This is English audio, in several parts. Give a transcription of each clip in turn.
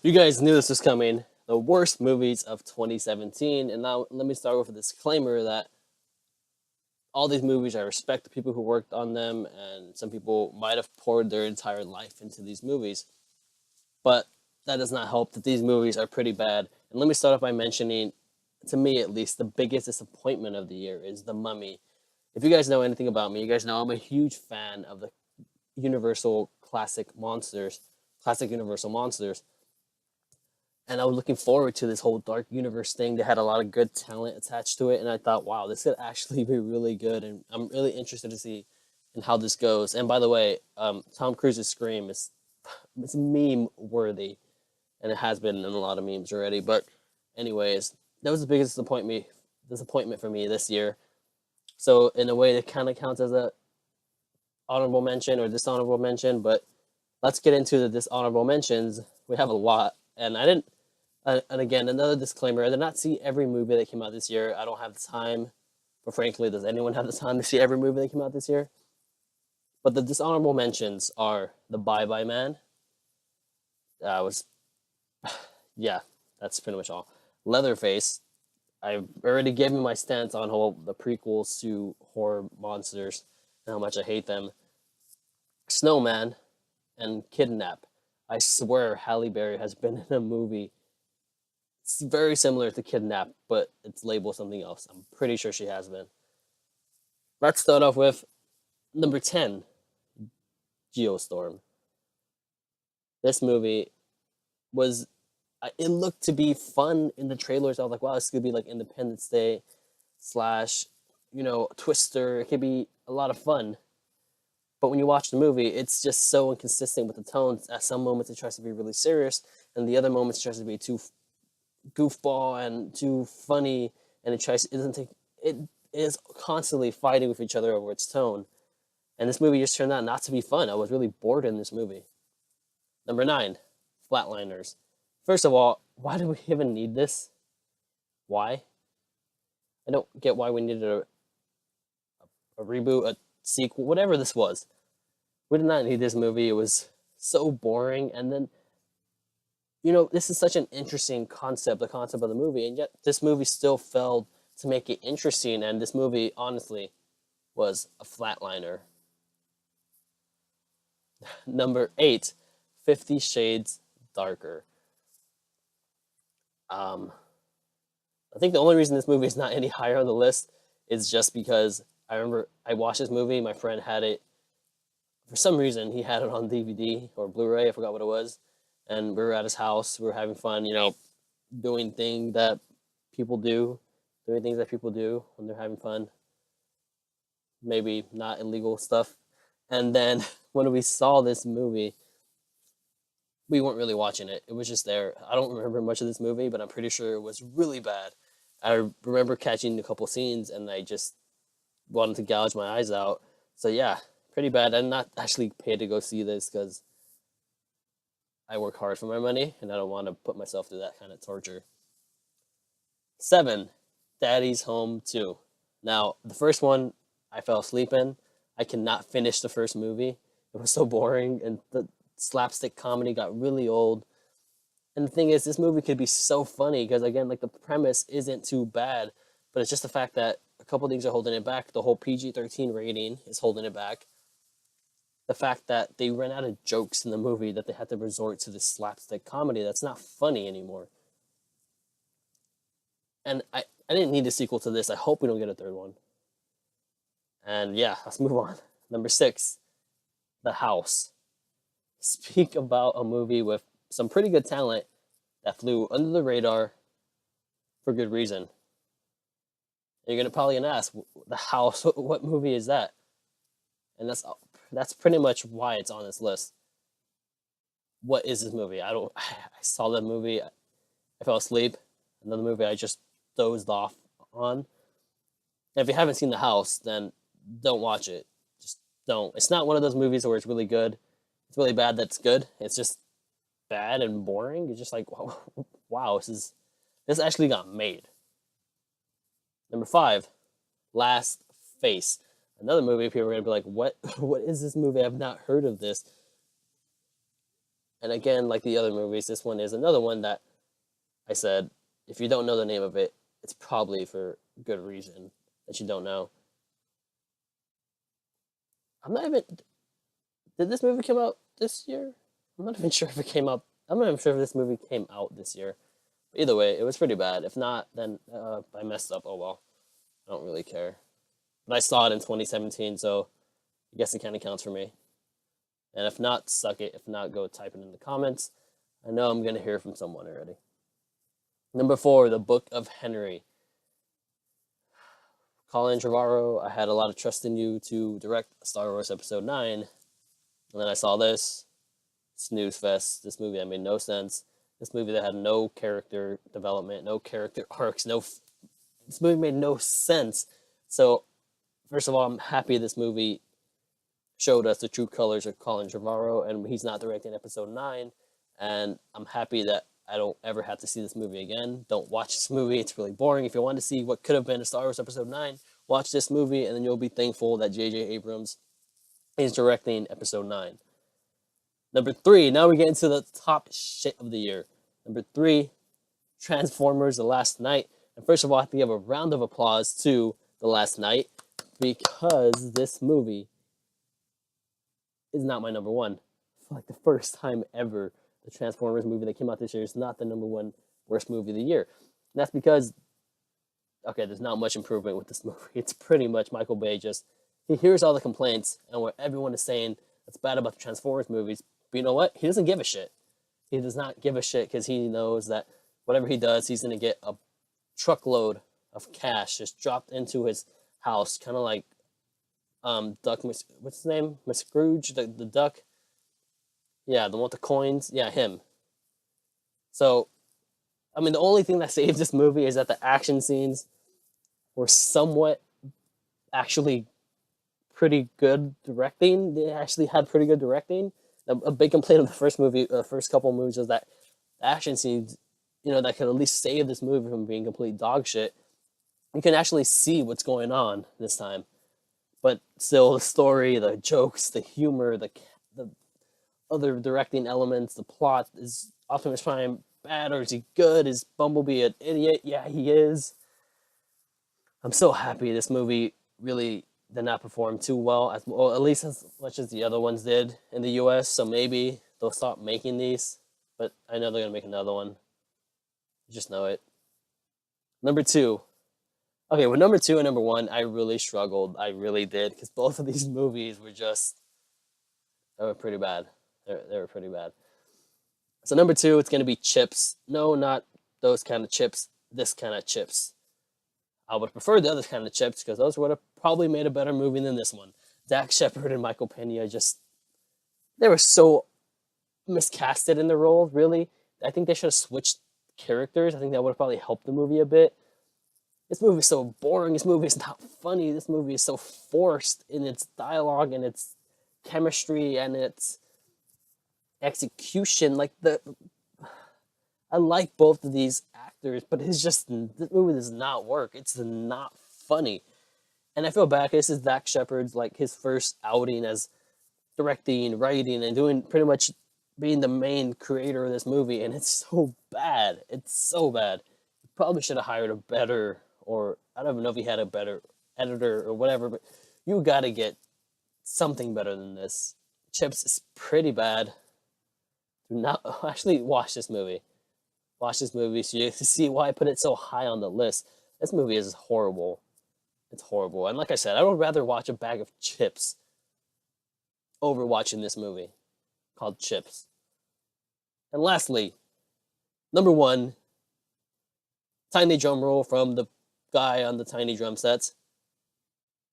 You guys knew this was coming. The worst movies of 2017. And now let me start with a disclaimer that all these movies, I respect the people who worked on them, and some people might have poured their entire life into these movies. But that does not help that these movies are pretty bad. And let me start off by mentioning, to me at least, the biggest disappointment of the year is The Mummy. If you guys know anything about me, you guys know I'm a huge fan of the Universal classic Universal monsters. And I was looking forward to this whole dark universe thing. They had a lot of good talent attached to it, and I thought, wow, this could actually be really good. And I'm really interested to see in how this goes. And by the way, Tom Cruise's scream is it's meme worthy, and it has been in a lot of memes already. But anyways, that was the biggest disappointment for me this year. So in a way, it kind of counts as a honorable mention or dishonorable mention. But let's get into the dishonorable mentions. We have a lot, and I didn't. And again, another disclaimer: I did not see every movie that came out this year. I don't have the time, but frankly, does anyone have the time to see every movie that came out this year? But the dishonorable mentions are The Bye Bye Man. Was yeah, that's pretty much all. Leatherface. I've already given my stance on whole the prequels to horror monsters and how much I hate them. Snowman and Kidnap. I swear Halle Berry has been in a movie. It's very similar to Kidnap, but it's labeled something else. I'm pretty sure she has been. Let's start off with number 10, Geostorm. This movie was, it looked to be fun in the trailers. I was like, wow, this could be like Independence Day slash, Twister. It could be a lot of fun. But when you watch the movie, it's just so inconsistent with the tones. At some moments, it tries to be really serious, and the other moments, it tries to be too goofball and too funny, and it is constantly fighting with each other over its tone. And this movie just turned out not to be fun. I was really bored in this movie. Number 9, Flatliners. First of all, why do we even need this? Why? I don't get why we needed a reboot, a sequel, whatever this was. We did not need this movie. It was so boring. And then, this is such an interesting concept, the concept of the movie, and yet this movie still failed to make it interesting. And this movie, honestly, was a flatliner. Number 8, 50 Shades Darker. I think the only reason this movie is not any higher on the list is just because I remember I watched this movie. My friend had it. For some reason, he had it on DVD or Blu-ray. I forgot what it was. And we were at his house. We were having fun, doing things that people do, doing things that people do when they're having fun. Maybe not illegal stuff. And then when we saw this movie, we weren't really watching it. It was just there. I don't remember much of this movie, but I'm pretty sure it was really bad. I remember catching a couple scenes, and I just wanted to gouge my eyes out. So yeah, pretty bad. I'm not actually paid to go see this because I work hard for my money, and I don't want to put myself through that kind of torture. 7, Daddy's Home 2. Now, the first one I fell asleep in. I cannot finish the first movie. It was so boring, and the slapstick comedy got really old. And the thing is, this movie could be so funny because, again, like the premise isn't too bad, but it's just the fact that a couple things are holding it back. The whole PG-13 rating is holding it back. The fact that they ran out of jokes in the movie, that they had to resort to this slapstick comedy that's not funny anymore. And I didn't need a sequel to this. I hope we don't get a third one. And yeah, let's move on. Number 6, The House. Speak about a movie with some pretty good talent that flew under the radar for good reason. You're gonna probably ask, The House, what movie is that? And that's pretty much why it's on this list. What is this movie? I saw that movie, I fell asleep. Another movie I just dozed off on. And if you haven't seen The House, then don't watch it. Just don't. It's not one of those movies where it's really good. It's really bad that's good. It's just bad and boring. It's just like, wow, this actually got made. Number 5, Last Face. Another movie people are gonna be like, what is this movie? I've not heard of this. And again, like the other movies, this one is another one that I said, if you don't know the name of it, it's probably for good reason that you don't know. I'm not even. Did this movie come out this year? I'm not even sure if it came out. I'm not even sure if this movie came out this year. But either way, it was pretty bad. If not, then I messed up. Oh well. I don't really care. But I saw it in 2017, so I guess it kind of counts for me. And if not, suck it. If not, go type it in the comments. I know I'm going to hear from someone already. Number 4, The Book of Henry. Colin Trevorrow, I had a lot of trust in you to direct Star Wars Episode 9. And then I saw this. Snooze fest. This movie that made no sense. This movie that had no character development, no character arcs, this movie made no sense. So, first of all, I'm happy this movie showed us the true colors of Colin Trevorrow, and he's not directing Episode 9. And I'm happy that I don't ever have to see this movie again. Don't watch this movie. It's really boring. If you want to see what could have been a Star Wars Episode 9, watch this movie, and then you'll be thankful that J.J. Abrams is directing Episode 9. Number 3, now we get into the top shit of the year. Number 3, Transformers: The Last Knight. And first of all, I have to give a round of applause to The Last Knight, because this movie is not my number 1. For like the first time ever, the Transformers movie that came out this year is not the number 1 worst movie of the year. And that's because, okay, there's not much improvement with this movie. It's pretty much Michael Bay he hears all the complaints and what everyone is saying that's bad about the Transformers movies. But you know what? He doesn't give a shit. He does not give a shit because he knows that whatever he does, he's going to get a truckload of cash just dropped into his house, kind of like Duck, what's his name? Miss Scrooge, the duck. Yeah, the one with the coins. Yeah, him. So, I mean, the only thing that saved this movie is that the action scenes were somewhat actually pretty good directing. They actually had pretty good directing. A big complaint of the first couple of movies was that the action scenes, that could at least save this movie from being complete dog shit. You can actually see what's going on this time. But still, the story, the jokes, the humor, the other directing elements, the plot, is Optimus Prime bad or is he good? Is Bumblebee an idiot? Yeah, he is. I'm so happy this movie really did not perform too well, at least as much as the other ones did in the US, so maybe they'll stop making these, but I know they're going to make another one. I just know it. Number 2. Okay, with number 2 and number 1, I really struggled. I really did, because both of these movies were they were pretty bad. They were pretty bad. So number 2, it's going to be Chips. No, not those kind of chips, this kind of chips. I would prefer the other kind of chips, because those would have probably made a better movie than this one. Dax Shepard and Michael Pena they were so miscasted in their roles, really. I think they should have switched characters. I think that would have probably helped the movie a bit. This movie is so boring. This movie is not funny. This movie is so forced in its dialogue and its chemistry and its execution. I like both of these actors, but this movie does not work. It's not funny. And I feel bad, this is Dax Shepard's, his first outing as directing, writing, and doing pretty much being the main creator of this movie, and it's so bad. It's so bad. You probably should have hired a better, or I don't even know if he had a better editor or whatever, but you gotta get something better than this. Chips is pretty bad. Do not actually watch this movie. Watch this movie so you can see why I put it so high on the list. This movie is horrible. It's horrible. And like I said, I would rather watch a bag of chips over watching this movie called Chips. And lastly, number 1, tiny drum roll from the guy on the tiny drum sets.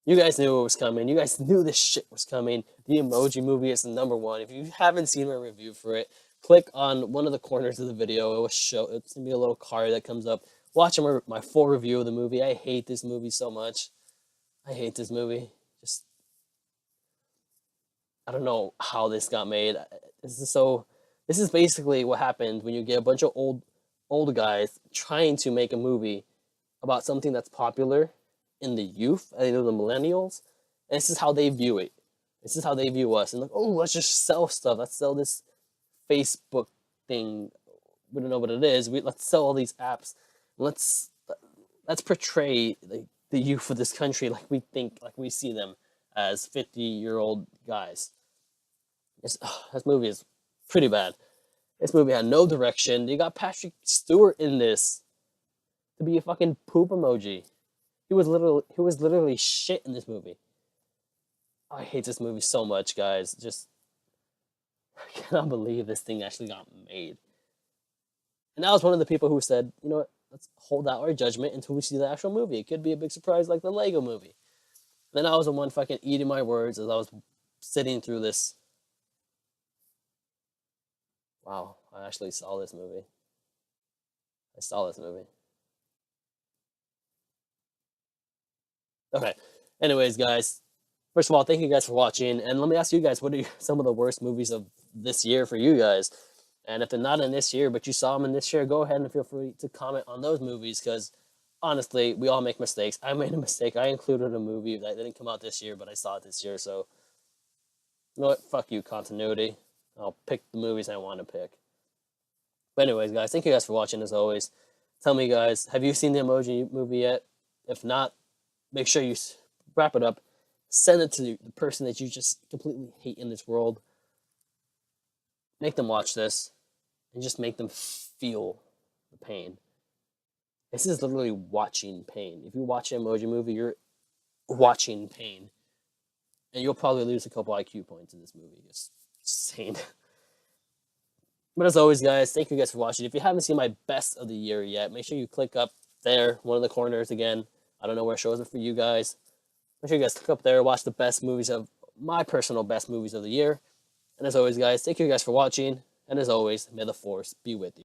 You guys knew it was coming. You guys knew this shit was coming. The Emoji movie is the number 1. If you haven't seen my review for it, click on one of the corners of the video. It's going to be a little card that comes up. Watch my full review of the movie. I hate this movie so much. I hate this movie. I don't know how this got made. This is basically what happens when you get a bunch of old guys trying to make a movie about something that's popular in the youth, the millennials, and this is how they view it. This is how they view us. And oh, let's just sell stuff. Let's sell this Facebook thing. We don't know what it is. Let's sell all these apps. Let's let's portray the youth of this country like we think, like we see them as 50-year-old guys. This movie is pretty bad. This movie had no direction. You got Patrick Stewart in this to be a fucking poop emoji. He was literally shit in this movie. I hate this movie so much, guys. Just I cannot believe this thing actually got made. And I was one of the people who said, you know what, let's hold out our judgment until we see the actual movie. It could be a big surprise like the Lego movie. Then I was the one fucking eating my words as I was sitting through this. Wow, I actually saw this movie. I saw this movie. Okay. Anyways, guys, first of all, thank you guys for watching. And let me ask you guys, what are some of the worst movies of this year for you guys? And if they're not in this year, but you saw them in this year, go ahead and feel free to comment on those movies because honestly, we all make mistakes. I made a mistake. I included a movie that didn't come out this year, but I saw it this year. So, you know what? Fuck you, continuity. I'll pick the movies I want to pick. But anyways, guys, thank you guys for watching as always. Tell me, guys, have you seen the Emoji movie yet? If not, make sure you wrap it up. Send it to the person that you just completely hate in this world. Make them watch this and just make them feel the pain. This is literally watching pain. If you watch an Emoji movie, you're watching pain. And you'll probably lose a couple IQ points in this movie. Just saying. But as always, guys, thank you guys for watching. If you haven't seen my best of the year yet, make sure you click up there, one of the corners again. I don't know where it shows it for you guys. Make sure you guys click up there, watch the best movies of my personal best movies of the year. And as always, guys, thank you guys for watching. And as always, may the force be with you.